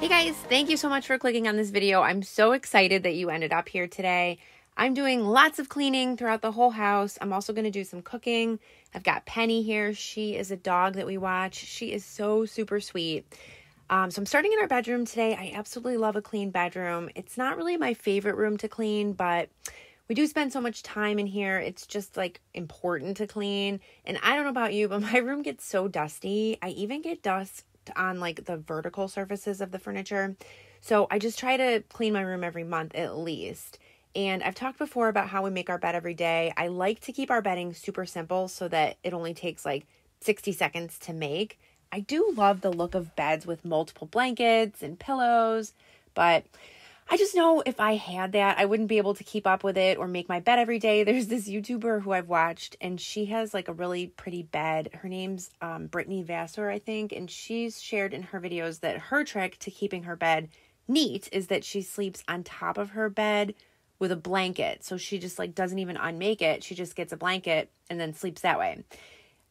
Hey guys, thank you so much for clicking on this video. I'm so excited that you ended up here today. I'm doing lots of cleaning throughout the whole house. I'm also going to do some cooking. I've got Penny here. She is a dog that we watch. She is so super sweet. So I'm starting in our bedroom today. I absolutely love a clean bedroom. It's not really my favorite room to clean, but we do spend so much time in here. It's just like important to clean. And I don't know about you, but my room gets so dusty. I even get dust on like the vertical surfaces of the furniture. So I just try to clean my room every month at least. And I've talked before about how we make our bed every day. I like to keep our bedding super simple so that it only takes like 60 seconds to make. I do love the look of beds with multiple blankets and pillows, but I just know if I had that, I wouldn't be able to keep up with it or make my bed every day. There's this YouTuber who I've watched, and she has like a really pretty bed. Her name's Brittany Vassar, I think, and she's shared in her videos that her trick to keeping her bed neat is that she sleeps on top of her bed with a blanket. So she just like doesn't even unmake it. She just gets a blanket and then sleeps that way.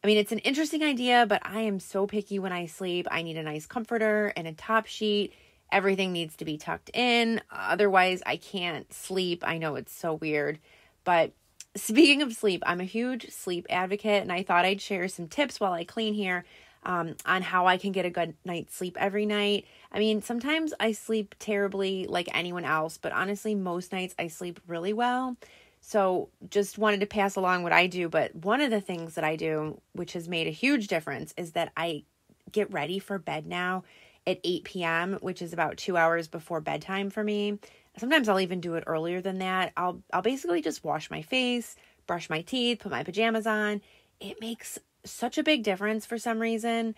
I mean, it's an interesting idea, but I am so picky when I sleep. I need a nice comforter and a top sheet. Everything needs to be tucked in. Otherwise, I can't sleep. I know it's so weird. But speaking of sleep, I'm a huge sleep advocate, and I thought I'd share some tips while I clean here on how I can get a good night's sleep every night. I mean, sometimes I sleep terribly like anyone else, but honestly, most nights I sleep really well. So just wanted to pass along what I do. But one of the things that I do, which has made a huge difference, is that I get ready for bed now at 8 p.m., which is about 2 hours before bedtime for me. Sometimes I'll even do it earlier than that. I'll basically just wash my face, brush my teeth, put my pajamas on. It makes such a big difference for some reason.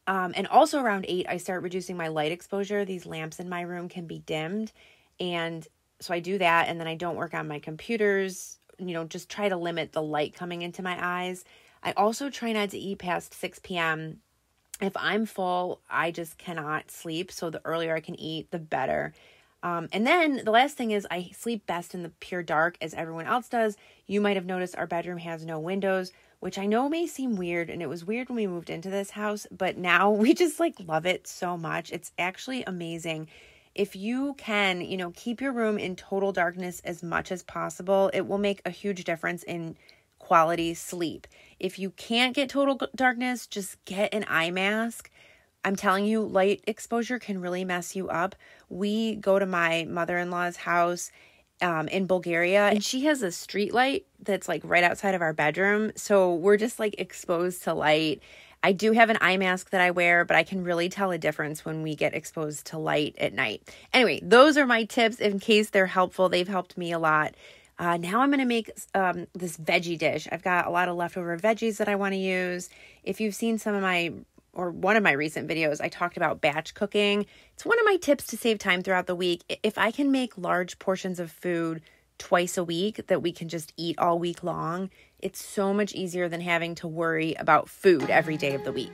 And also around 8, I start reducing my light exposure. These lamps in my room can be dimmed. And so I do that, and then I don't work on my computers, just try to limit the light coming into my eyes. I also try not to eat past 6 p.m. If I'm full, I just cannot sleep. So the earlier I can eat, the better. And then the last thing is I sleep best in the pure dark as everyone else does. You might have noticed our bedroom has no windows, which I know may seem weird. And it was weird when we moved into this house, but now we just like love it so much. It's actually amazing. If you can, keep your room in total darkness as much as possible, it will make a huge difference in quality sleep. If you can't get total darkness, just get an eye mask. I'm telling you, light exposure can really mess you up. We go to my mother-in-law's house in Bulgaria, and she has a street light that's like right outside of our bedroom. So we're just like exposed to light. I do have an eye mask that I wear, but I can really tell a difference when we get exposed to light at night. Anyway, those are my tips in case they're helpful. They've helped me a lot. Now I'm going to make this veggie dish. I've got a lot of leftover veggies that I want to use. If you've seen one of my recent videos, I talked about batch cooking. It's one of my tips to save time throughout the week. If I can make large portions of food twice a week that we can just eat all week long, it's so much easier than having to worry about food every day of the week.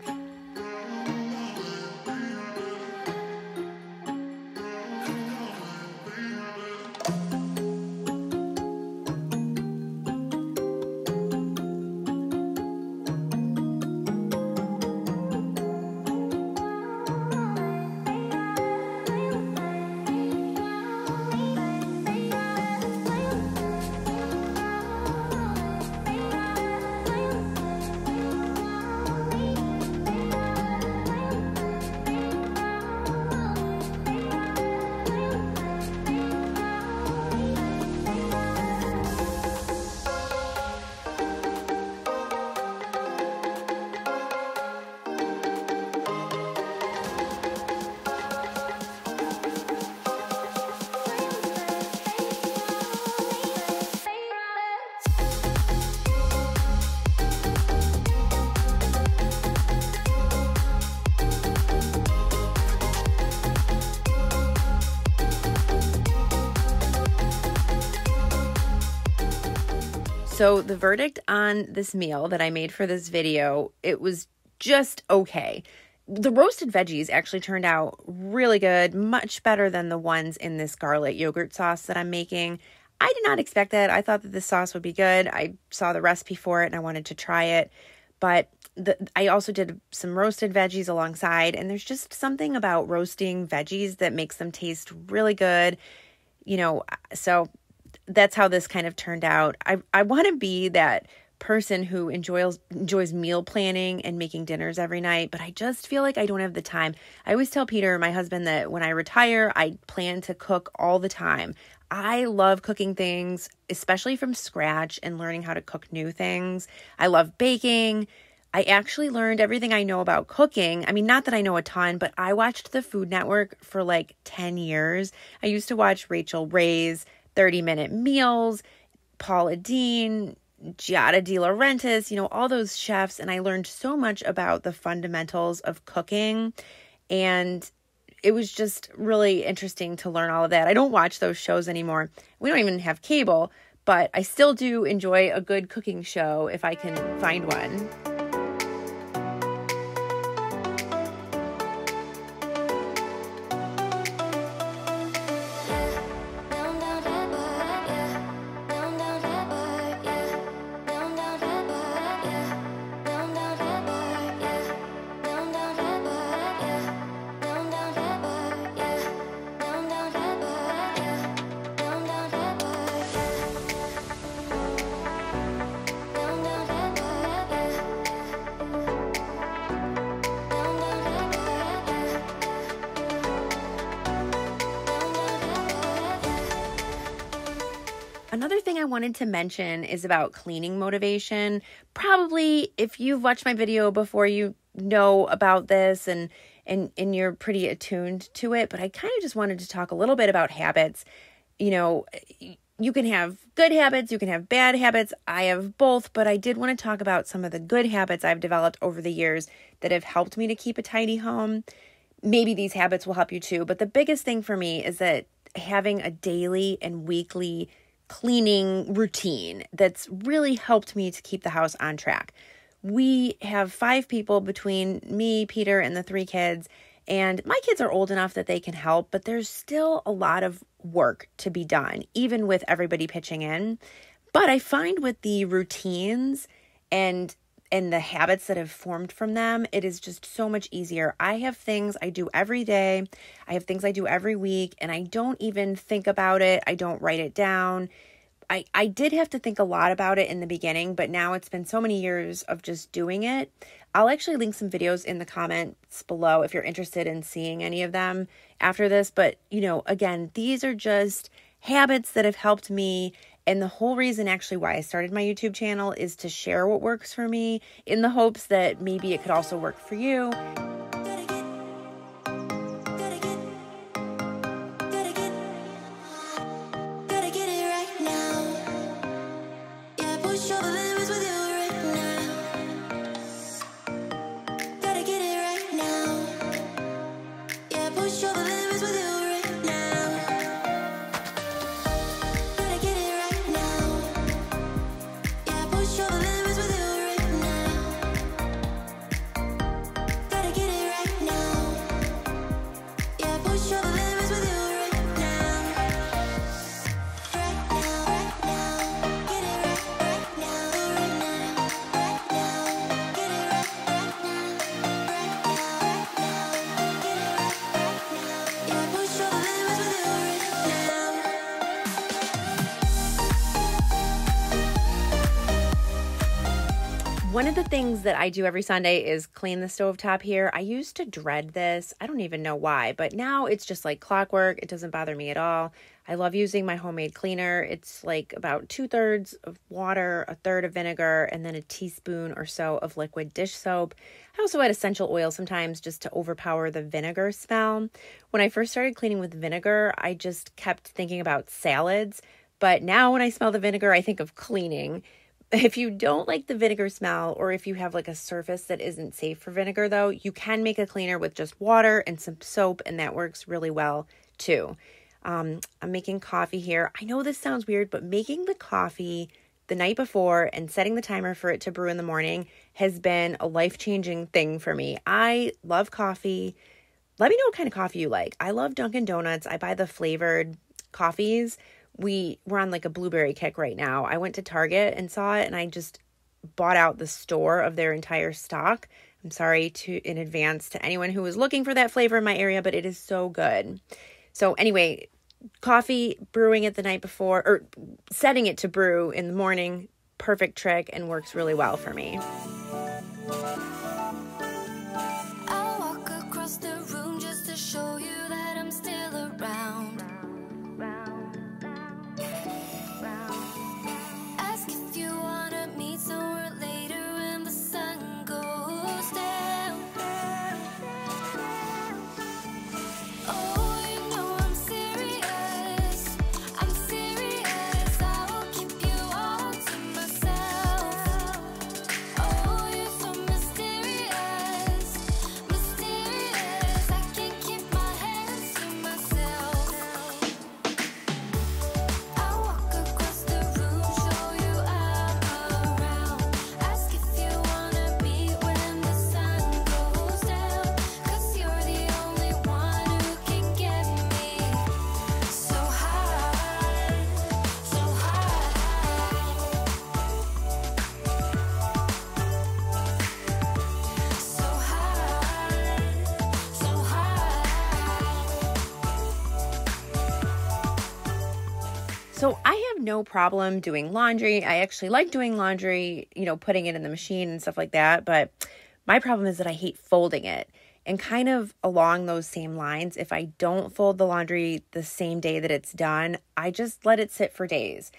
So the verdict on this meal that I made for this video, it was just okay. The roasted veggies actually turned out really good, much better than the ones in this garlic yogurt sauce that I'm making. I did not expect that. I thought that this sauce would be good. I saw the recipe for it and I wanted to try it. But I also did some roasted veggies alongside, and there's just something about roasting veggies that makes them taste really good. So that's how this kind of turned out. I want to be that person who enjoys meal planning and making dinners every night, but I just feel like I don't have the time. I always tell Peter, my husband, that when I retire, I plan to cook all the time. I love cooking things, especially from scratch, and learning how to cook new things. I love baking. I actually learned everything I know about cooking. I mean, not that I know a ton, but I watched the Food Network for like 10 years. I used to watch Rachel Ray's 30-minute meals, Paula Deen, Giada De Laurentiis, all those chefs. And I learned so much about the fundamentals of cooking. And it was just really interesting to learn all of that. I don't watch those shows anymore. We don't even have cable, but I still do enjoy a good cooking show if I can find one. Another thing I wanted to mention is about cleaning motivation. Probably if you've watched my video before, you know about this and you're pretty attuned to it, but I kind of just wanted to talk a little bit about habits. You can have good habits, you can have bad habits. I have both, but I did want to talk about some of the good habits I've developed over the years that have helped me to keep a tidy home. Maybe these habits will help you too, but the biggest thing for me is that having a daily and weekly cleaning routine that's really helped me to keep the house on track. We have 5 people between me, Peter, and the 3 kids, and my kids are old enough that they can help, but there's still a lot of work to be done, even with everybody pitching in. But I find with the routines and the habits that have formed from them, it is just so much easier. I have things I do every day. I have things I do every week, and I don't even think about it. I don't write it down. I did have to think a lot about it in the beginning, but now it's been so many years of just doing it. I'll actually link some videos in the comments below if you're interested in seeing any of them after this. But, again, these are just habits that have helped me. And the whole reason actually why I started my YouTube channel is to share what works for me in the hopes that maybe it could also work for you. One of the things that I do every Sunday is clean the stovetop here. I used to dread this. I don't even know why, but now it's just like clockwork. It doesn't bother me at all. I love using my homemade cleaner. It's like about 2/3 of water, 1/3 of vinegar, and then a teaspoon or so of liquid dish soap. I also add essential oil sometimes just to overpower the vinegar smell. When I first started cleaning with vinegar, I just kept thinking about salads. But now when I smell the vinegar, I think of cleaning. If you don't like the vinegar smell, or if you have like a surface that isn't safe for vinegar though, you can make a cleaner with just water and some soap, and that works really well too. I'm making coffee here. I know this sounds weird, but making the coffee the night before and setting the timer for it to brew in the morning has been a life-changing thing for me. I love coffee. Let me know what kind of coffee you like. I love Dunkin' Donuts. I buy the flavored coffees. We're on like a blueberry kick right now. I went to Target and saw it, and bought out the store of their entire stock. I'm sorry in advance to anyone who was looking for that flavor in my area, but it is so good. So anyway, coffee brewing it the night before, or setting it to brew in the morning, perfect trick and works really well for me. I'll walk across the room just to show you that I'm still around. Ask if you wanna meet somewhere later when the sun goes down. Oh, you know I'm serious. I'm serious. I will keep you all to myself. Oh, you're so mysterious, mysterious. I can't keep my hands to myself. I'll walk across the room, show you I'm around. Ask if you wanna meet when the sun goes down. 'Cause you're the only one who can get me so high, so high, so high, so high. So I have no problem doing laundry. I actually like doing laundry, putting it in the machine and stuff like that. But my problem is that I hate folding it. And kind of along those same lines, if I don't fold the laundry the same day that it's done, I just let it sit for days.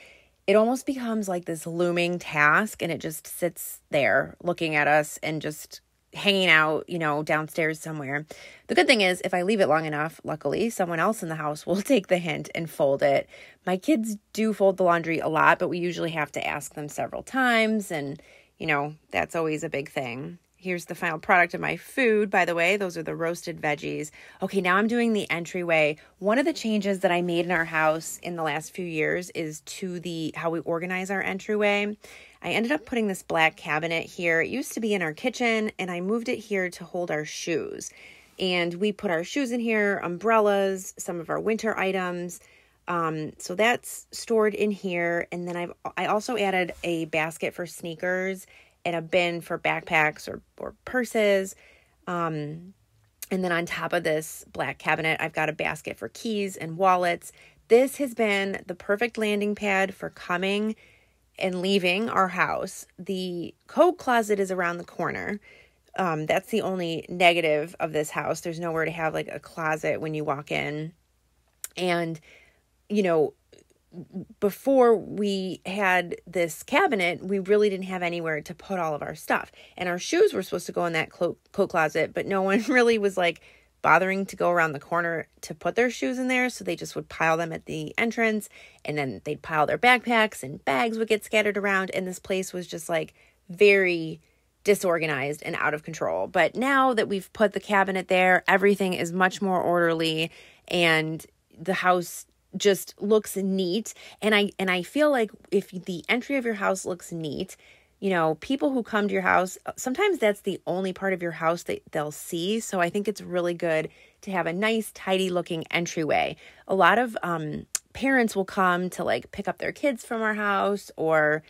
It almost becomes like this looming task, and it just sits there looking at us and just hanging out, downstairs somewhere. The good thing is, if I leave it long enough, luckily, someone else in the house will take the hint and fold it. My kids do fold the laundry a lot, but we usually have to ask them several times, and, that's always a big thing. Here's the final product of my food, by the way. Those are the roasted veggies. Okay, now I'm doing the entryway. One of the changes that I made in our house in the last few years is to how we organize our entryway. I ended up putting this black cabinet here. It used to be in our kitchen, and I moved it here to hold our shoes. And we put our shoes in here, umbrellas, some of our winter items. So that's stored in here. And then I also added a basket for sneakers and a bin for backpacks or purses. And then on top of this black cabinet, I've got a basket for keys and wallets. This has been the perfect landing pad for coming and leaving our house. The coat closet is around the corner. That's the only negative of this house. There's nowhere to have like a closet when you walk in. And, before we had this cabinet, we really didn't have anywhere to put all of our stuff. And our shoes were supposed to go in that coat closet, but no one really was like bothering to go around the corner to put their shoes in there. So they just would pile them at the entrance, and then they'd pile their backpacks, and bags would get scattered around. And this place was just like very disorganized and out of control. But now that we've put the cabinet there, everything is much more orderly, and the house just looks neat. And I feel like if the entry of your house looks neat, people who come to your house, sometimes that's the only part of your house that they'll see. So I think it's really good to have a nice, tidy looking entryway. A lot of parents will come to like pick up their kids from our house, or,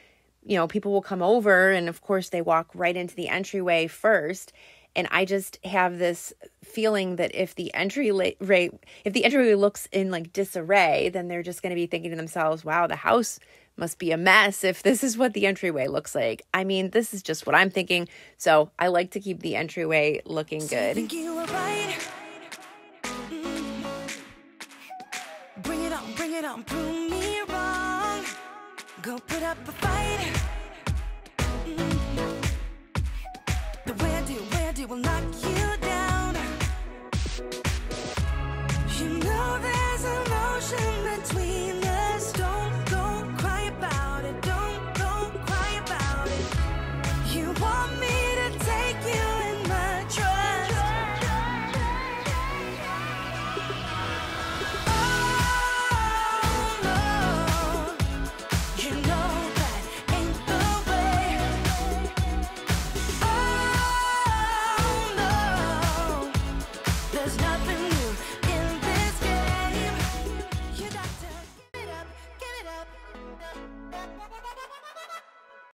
people will come over, and of course they walk right into the entryway first. And I just have this feeling that if the entryway looks in like disarray, then they're just going to be thinking to themselves, wow, the house must be a mess if this is what the entryway looks like. I mean, this is just what I'm thinking. So I like to keep the entryway looking good. So think you were right. Bring it on, prove me wrong. Go put up a fight. The way I do will knock you